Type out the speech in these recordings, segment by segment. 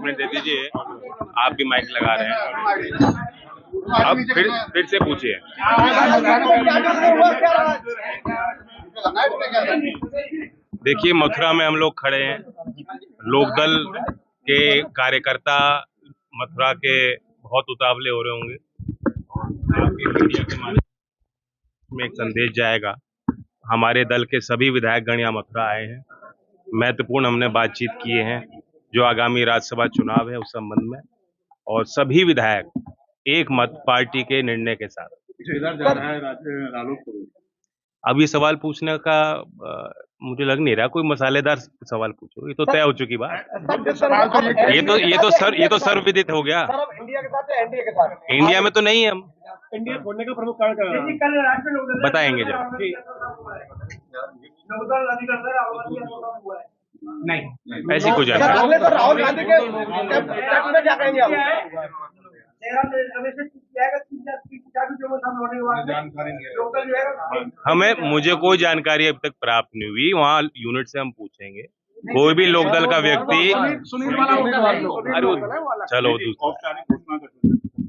Minute दे दीजिए, आप भी माइक लगा रहे हैं। अब फिर से पूछिए। देखिए, मथुरा में हम लोग खड़े हैं, लोकदल के कार्यकर्ता मथुरा के बहुत उतावले हो रहे होंगे। आपके मीडिया के माध्यम में एक संदेश जाएगा। हमारे दल के सभी विधायकगण यहाँ मथुरा आए हैं। महत्वपूर्ण हमने बातचीत किए हैं जो आगामी राज्यसभा चुनाव है उस संबंध में, और सभी विधायक एक मत पार्टी के निर्णय के साथ। इधर जा रहा है रालोद। अब ये सवाल पूछने का मुझे लग नहीं रहा कोई मसालेदार सवाल पूछो, ये तो तय हो चुकी बात। ये तो सर्वविदित हो गया। इंडिया के साथ या एनडीए के साथ? इंडिया में तो नहीं है हम। इंडिया छोड़ने का प्रमुख कारण क्या बताएंगे जब। नहीं, ऐसी कोई जानकारी। राहुल गांधी के क्या कहेंगे आप? मुझे कोई जानकारी अब तक प्राप्त नहीं हुई। वहाँ यूनिट से हम पूछेंगे। कोई भी लोकदल का व्यक्ति चलो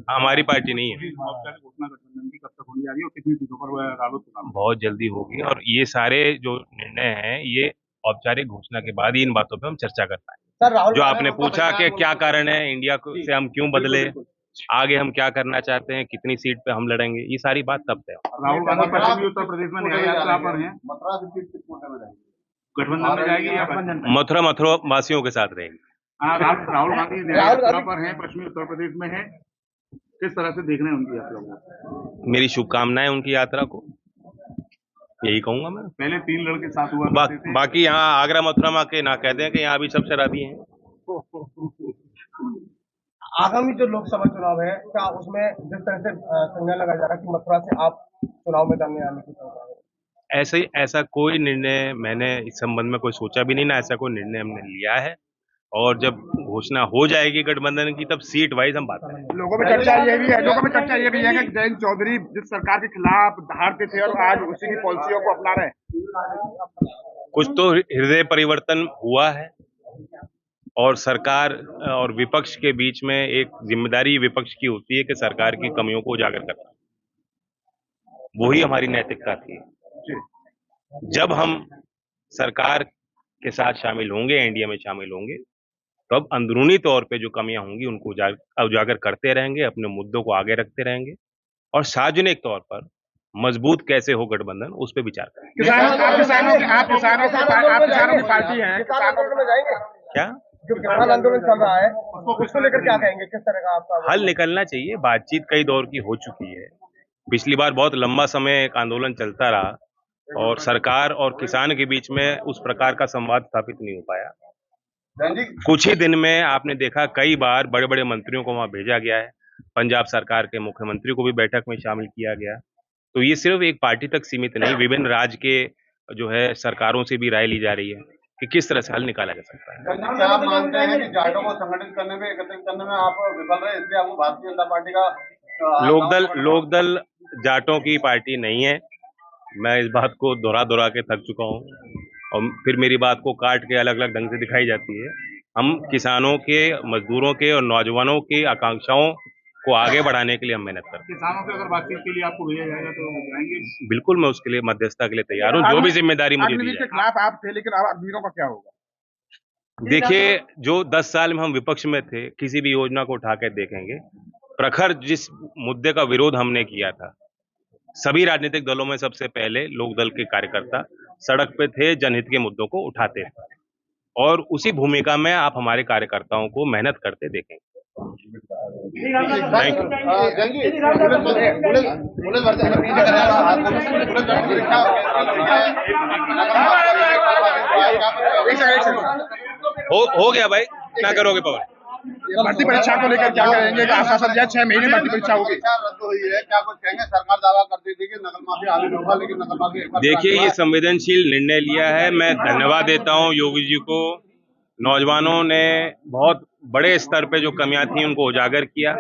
हमारी पार्टी नहीं है। बहुत जल्दी होगी, और ये सारे जो निर्णय हैं ये औपचारिक घोषणा के बाद ही इन बातों पे हम चर्चा कर पाएंगे। जो आपने पूछा कि क्या कारण है इंडिया से हम क्यों बदले, आगे हम क्या करना चाहते हैं, कितनी सीट पे हम लड़ेंगे, ये सारी बात तब तय हो। राहुल गांधी पश्चिमी उत्तर प्रदेश में यात्रा पर हैं। गठबंधन में जाएगी या मथुरा वासियों के साथ रहेंगे। राहुल गांधी यात्रा पर हैं, पश्चिमी उत्तर प्रदेश में है, किस तरह से देख रहे हैं उनकी यात्रा को? मेरी शुभकामनाएं उनकी यात्रा को, यही कहूंगा मैं। पहले 3 लड़के साथ हुआ बाकी यहाँ आगरा मथुरा में के ना कह दें कि यहाँ भी सब शराबी हैं। आगामी जो लोकसभा चुनाव है, क्या उसमें जिस तरह से संज्ञा लगाया जा रहा है कि मथुरा से आप चुनाव मैदान में आने की ऐसा कोई निर्णय मैंने इस संबंध में कोई सोचा भी नहीं, ना ऐसा कोई निर्णय हमने लिया है। और जब घोषणा हो जाएगी गठबंधन की तब सीट वाइज हम बात करेंगे। लोगों में चर्चा ये भी है कि जयंत चौधरी जिस सरकार के खिलाफ धारते थे और आज उसी की पॉलिसियों को अपना रहे हैं। कुछ तो हृदय परिवर्तन हुआ है, और सरकार और विपक्ष के बीच में एक जिम्मेदारी विपक्ष की होती है कि सरकार की कमियों को उजागर करना। वही हमारी नैतिकता थी। जब हम सरकार के साथ शामिल होंगे, एनडीए में शामिल होंगे, तब अंदरूनी तौर पे जो कमियां होंगी उनको उजागर करते रहेंगे, अपने मुद्दों को आगे रखते रहेंगे, और सार्वजनिक तौर पर मजबूत कैसे हो गठबंधन उस पर विचार करेंगे। किसानों की पार्टी है, क्या जो किसान आंदोलन चल रहा है उसको लेकर क्या कहेंगे, किस तरह का आपका हल निकलना चाहिए? बातचीत कई दौर की हो चुकी है। पिछली बार बहुत लंबा समय एक आंदोलन चलता रहा और सरकार और किसान के बीच में उस प्रकार का संवाद स्थापित नहीं हो पाया। कुछ ही दिन में आपने देखा कई बार बड़े बड़े मंत्रियों को वहां भेजा गया है। पंजाब सरकार के मुख्यमंत्री को भी बैठक में शामिल किया गया। तो ये सिर्फ एक पार्टी तक सीमित नहीं, विभिन्न राज्य के जो है सरकारों से भी राय ली जा रही है कि किस तरह से हल निकाला जा सकता है। क्या आप मानते हैं कि जाटों को संगठित करने में, एकत्रित करने में आप विफल रहे, इसलिए आपको भारतीय जनता पार्टी का लोकदल जाटों की पार्टी नहीं है। मैं इस बात को दोहरा के थक चुका हूँ, और फिर मेरी बात को काट के अलग अलग ढंग से दिखाई जाती है। हम किसानों के, मजदूरों के और नौजवानों की आकांक्षाओं को आगे बढ़ाने के लिए हम मेहनत करते हैं। किसानों से अगर बातचीत के लिए आपको भेजा जाएगा तो जाएंगे? बिल्कुल, मैं उसके लिए मध्यस्थता के लिए तैयार हूँ, जो भी जिम्मेदारी मुझे दी के खिलाफ आप थे, लेकिन अग्निवीरों का क्या होगा? देखिए, जो 10 साल में हम विपक्ष में थे, किसी भी योजना को उठा के देखेंगे। प्रखर जिस मुद्दे का विरोध हमने किया था, सभी राजनीतिक दलों में सबसे पहले लोकदल के कार्यकर्ता सड़क पे थे, जनहित के मुद्दों को उठाते थे, और उसी भूमिका में आप हमारे कार्यकर्ताओं को मेहनत करते देखेंगे। Thank you. हो गया भाई, क्या करोगे पवन? भर्ती परीक्षा को लेकर क्या कहेंगे? आश्वासन दिया 6 महीने भर्ती परीक्षा होगी, रद्द हुई है, क्या कुछ कहेंगे? सरकार दावा करती थी कि नकल माफी आगे होगा, लेकिन नकल माफी देखिए, ये संवेदनशील निर्णय लिया है। मैं धन्यवाद देता हूँ योगी जी को। नौजवानों ने बहुत बड़े स्तर पे जो कमियां थी उनको उजागर किया,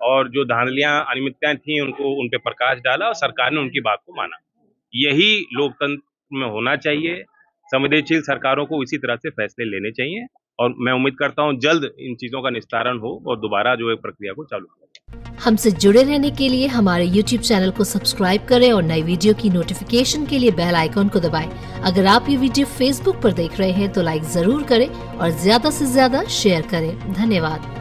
और जो धांधलियां, अनियमितताएं थी उनको उन पे प्रकाश डाला, और सरकार ने उनकी बात को माना। यही लोकतंत्र में होना चाहिए। संवेदनशील सरकारों को इसी तरह से फैसले लेने चाहिए, और मैं उम्मीद करता हूं जल्द इन चीजों का निस्तारण हो और दोबारा जो है प्रक्रिया को चालू करें। हमसे जुड़े रहने के लिए हमारे YouTube चैनल को सब्सक्राइब करें और नई वीडियो की नोटिफिकेशन के लिए बेल आइकॉन को दबाएं। अगर आप ये वीडियो Facebook पर देख रहे हैं तो लाइक जरूर करें और ज्यादा से ज्यादा शेयर करें। धन्यवाद।